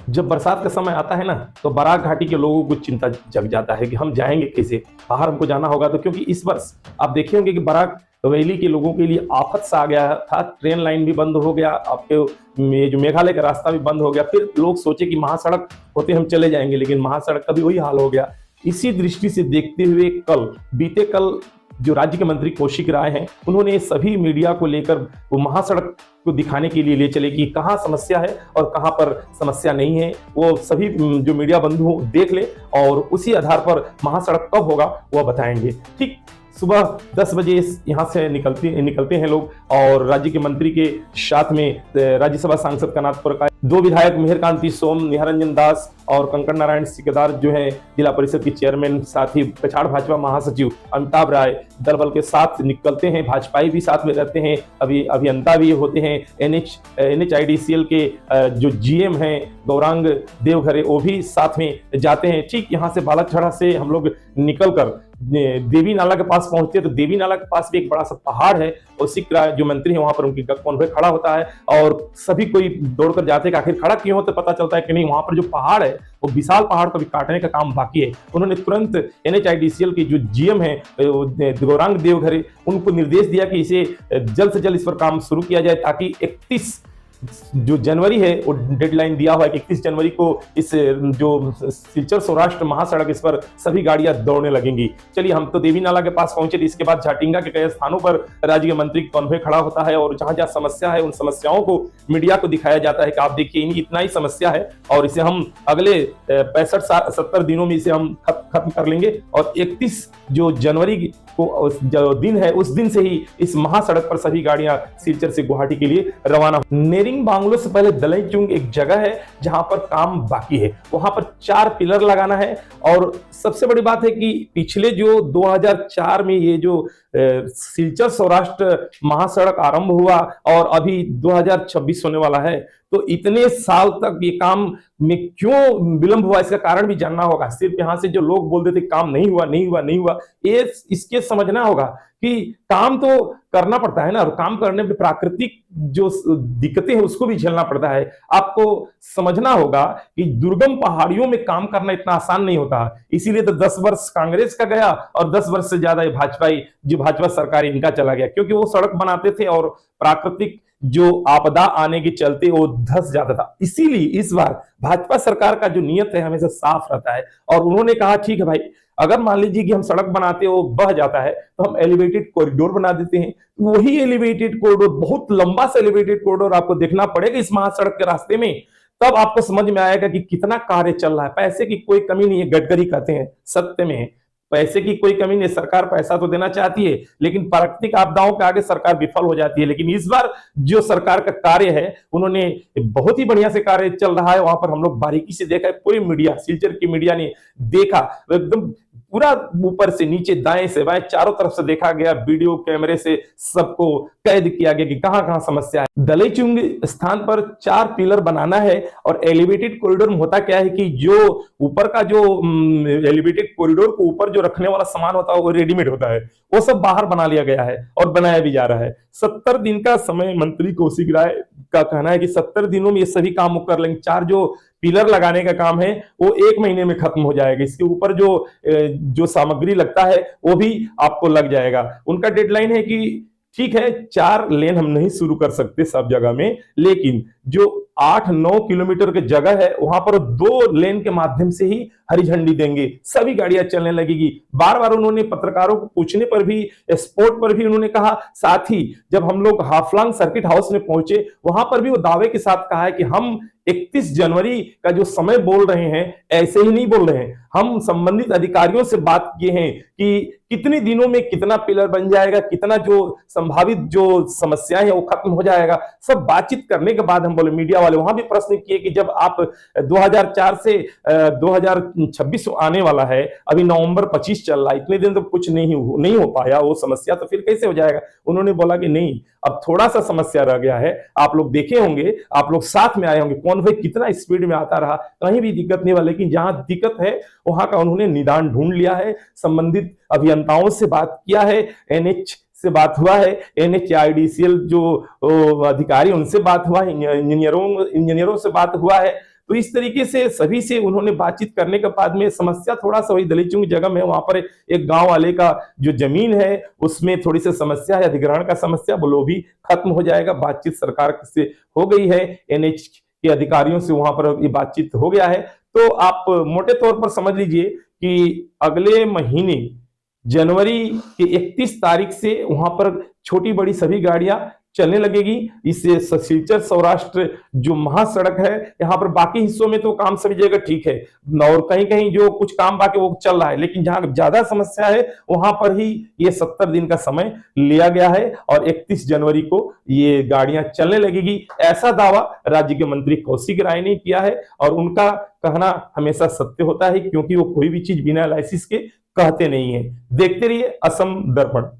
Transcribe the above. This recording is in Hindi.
जब बरसात का समय आता है ना, तो बराक घाटी के लोगों को चिंता जग जाता है कि हम जाएंगे कैसे, बाहर हमको जाना होगा। तो क्योंकि इस वर्ष आप देखे होंगे कि बराक वैली के लोगों के लिए आफत सा आ गया था, ट्रेन लाइन भी बंद हो गया, आपके ये जो मेघालय का रास्ता भी बंद हो गया। फिर लोग सोचे कि महासड़क होते हम चले जाएंगे, लेकिन महासड़क का भी वही हाल हो गया। इसी दृष्टि से देखते हुए बीते कल जो राज्य के मंत्री कौशिक राय हैं, उन्होंने सभी मीडिया को लेकर वो महासड़क को दिखाने के लिए ले चले कि कहाँ समस्या है और कहाँ पर समस्या नहीं है। वो सभी जो मीडिया बंधु देख ले और उसी आधार पर महासड़क कब होगा वह बताएंगे। ठीक सुबह 10 बजे यहाँ से निकलते हैं लोग, और राज्य के मंत्री के साथ में राज्यसभा सांसद कनाथपुर का 2 विधायक मेहरकांति सोम, निहारंजन दास और कंकड़ नारायण सिकदार जो है जिला परिषद के चेयरमैन, साथ ही कछाड़ भाजपा महासचिव अमिताभ राय दल बल के साथ निकलते हैं। भाजपाई भी साथ में रहते हैं, अभियंता भी होते हैं। NHIDCL के जो GM हैं गौरांग देवघरे, वो भी साथ में जाते हैं। ठीक यहाँ से बालाछड़ा से हम लोग निकलकर देवी नाला के पास पहुंचते हैं, तो देवी नाला के पास भी एक बड़ा सा पहाड़ है, और सिख जो मंत्री है वहां पर उनकी कॉन्वॉय खड़ा होता है, और सभी कोई दौड़कर जाते हैं कि आखिर खड़ा क्यों होते, पता चलता है कि नहीं, वहां पर जो पहाड़ है वो विशाल पहाड़ को भी काटने का काम बाकी है। उन्होंने तुरंत NHIDCL के जो GM है गौरांग देवघरे, उनको निर्देश दिया कि इसे जल्द से जल्द इस पर काम शुरू किया जाए, ताकि 31 जो जनवरी है वो डेडलाइन दिया हुआ है कि 31 जनवरी को इस जो सिलचर सौराष्ट्र महासड़क, इस पर सभी गाड़ियां दौड़ने लगेंगी। चलिए, हम तो देवी नाला के पास पहुंचे, इसके बाद झाटिंगा के कई स्थानों पर राज्य के मंत्री कॉन्वॉय खड़ा होता है, और जहां जहां समस्या है उन समस्याओं को मीडिया को दिखाया जाता है कि आप देखिए इतना ही समस्या है और इसे हम अगले 65-70 दिनों में इसे हम खत्म कर लेंगे, और 31 जो जनवरी को जो दिन है उस दिन से ही इस महासड़क पर सभी गाड़ियां सिलचर से गुवाहाटी के लिए रवाना। नेरिंग बांग्लो से पहले दलईचुंग एक जगह है जहां पर काम बाकी है, वहां पर 4 पिलर लगाना है। और सबसे बड़ी बात है कि पिछले जो 2004 में ये जो सिलचर सौराष्ट्र महासड़क आरंभ हुआ और अभी 2026 होने वाला है, तो इतने साल तक ये काम में क्यों विलंब हुआ, इसका कारण भी जानना होगा। सिर्फ यहां से जो लोग बोल देते काम नहीं हुआ, ये इसके समझना होगा कि काम तो करना पड़ता है ना, और काम करने में प्राकृतिक जो दिक्कतें हैं उसको भी झेलना पड़ता है। आपको समझना होगा कि दुर्गम पहाड़ियों में काम करना इतना आसान नहीं होता। इसीलिए तो 10 वर्ष कांग्रेस का गया और 10 वर्ष से ज्यादा भाजपा सरकार इनका चला गया, क्योंकि वो सड़क बनाते थे और प्राकृतिक जो आपदा आने के चलते वो धंस जाता था। इसीलिए इस बार भाजपा सरकार का जो नियत है हमेशा साफ रहता है, और उन्होंने कहा ठीक है भाई, अगर मान लीजिए कि हम सड़क बनाते हो बह जाता है तो हम एलिवेटेड कॉरिडोर बना देते हैं। वही एलिवेटेड कॉरिडोर, बहुत लंबा सा एलिवेटेड कॉरिडोर आपको देखना पड़ेगा इस महासड़क के रास्ते में, तब आपको समझ में आएगा कि कितना कार्य चल रहा है। पैसे की कोई कमी नहीं है, गडकरी कहते हैं, सत्य में पैसे की कोई कमी नहीं। सरकार पैसा तो देना चाहती है, लेकिन प्राकृतिक आपदाओं के आगे सरकार विफल हो जाती है। लेकिन इस बार जो सरकार का कार्य है, उन्होंने बहुत ही बढ़िया से कार्य चल रहा है। वहां पर हम लोग बारीकी से देखा है, पूरी मीडिया, सिलचर की मीडिया ने देखा, एकदम पूरा ऊपर से नीचे, दाएं से बाएं, चारों तरफ से देखा गया, वीडियो कैमरे से सबको कैद किया गया कि कहां कहां समस्या है। दलईचुंग स्थान पर 4 पिलर बनाना है, और एलिवेटेड कॉरिडोर में होता क्या है कि जो ऊपर का जो एलिवेटेड कॉरिडोर को ऊपर जो रखने वाला सामान होता है वो रेडीमेड होता है, वो सब बाहर बना लिया गया है और बनाया भी जा रहा है। 70 दिन का समय मंत्री कौशिक राय का कहना है कि 70 दिनों में ये सभी काम कर लेंगे। 4 जो पिलर लगाने का काम है वो 1 महीने में खत्म हो जाएगा। इसके ऊपर जो सामग्री लगता है वो भी आपको लग जाएगा। उनका डेडलाइन है कि ठीक है, 4 लेन हम नहीं शुरू कर सकते सब जगह में, लेकिन जो 8-9 किलोमीटर की जगह है वहां पर 2 लेन के माध्यम से ही हरी झंडी देंगे, सभी गाड़ियां चलने लगेगी। बार बार उन्होंने पत्रकारों को पूछने पर भी, स्पॉट पर भी उन्होंने कहा। साथ ही जब हम लोग हाफलांग सर्किट हाउस में पहुंचे, वहां पर भी वो दावे के साथ कहा है कि हम 31 जनवरी का जो समय बोल रहे हैं ऐसे ही नहीं बोल रहे हैं, हम संबंधित अधिकारियों से बात किए हैं कि कितने दिनों में कितना पिलर बन जाएगा, कितना जो संभावित जो समस्याएं हैं वो खत्म हो जाएगा। सब बातचीत करने के बाद हम बोले, मीडिया वाले वहां भी प्रश्न किए कि जब आप 2004 से 2026 आने वाला है, अभी नवंबर 25 चल रहा है, इतने दिन तो कुछ नहीं हो पाया वो समस्या, तो फिर कैसे हो जाएगा। उन्होंने बोला कि नहीं, अब थोड़ा सा समस्या रह गया है, आप लोग देखे होंगे, आप लोग साथ में आए होंगे, कौन भाई कितना स्पीड में आता रहा, कहीं भी दिक्कत नहीं हुआ, लेकिन जहां दिक्कत है वहां का उन्होंने निदान ढूंढ लिया है। संबंधित अभियंताओं से बात किया है, NH से बात हुआ है, NHIDCL जो अधिकारी उनसे बात हुआ है, इंजीनियरों से बात हुआ है। तो इस तरीके से सभी से उन्होंने बातचीत करने के बाद में समस्या थोड़ा सा वही दलीचुंग जगह में वहां पर एक गांव वाले का जो जमीन है उसमें थोड़ी सी समस्या है, अधिग्रहण का समस्या, वो भी खत्म हो जाएगा। बातचीत सरकार से हो गई है, एनएच के अधिकारियों से वहां पर ये बातचीत हो गया है। तो आप मोटे तौर पर समझ लीजिए कि अगले महीने जनवरी के 31 तारीख से वहां पर छोटी बड़ी सभी गाड़ियां चलने लगेगी। इससे सिलचर सौराष्ट्र जो महासड़क है, यहाँ पर बाकी हिस्सों में तो काम सभी जगह ठीक है और कहीं कहीं जो कुछ काम बाकी वो चल रहा है, लेकिन जहां ज्यादा समस्या है वहां पर ही ये 70 दिन का समय लिया गया है और 31 जनवरी को ये गाड़ियां चलने लगेगी। ऐसा दावा राज्य के मंत्री कौशिक राय ने किया है और उनका कहना हमेशा सत्य होता है, क्योंकि वो कोई भी चीज बिना लाइसेंस के कहते नहीं है। देखते रहिए असम दर्पण।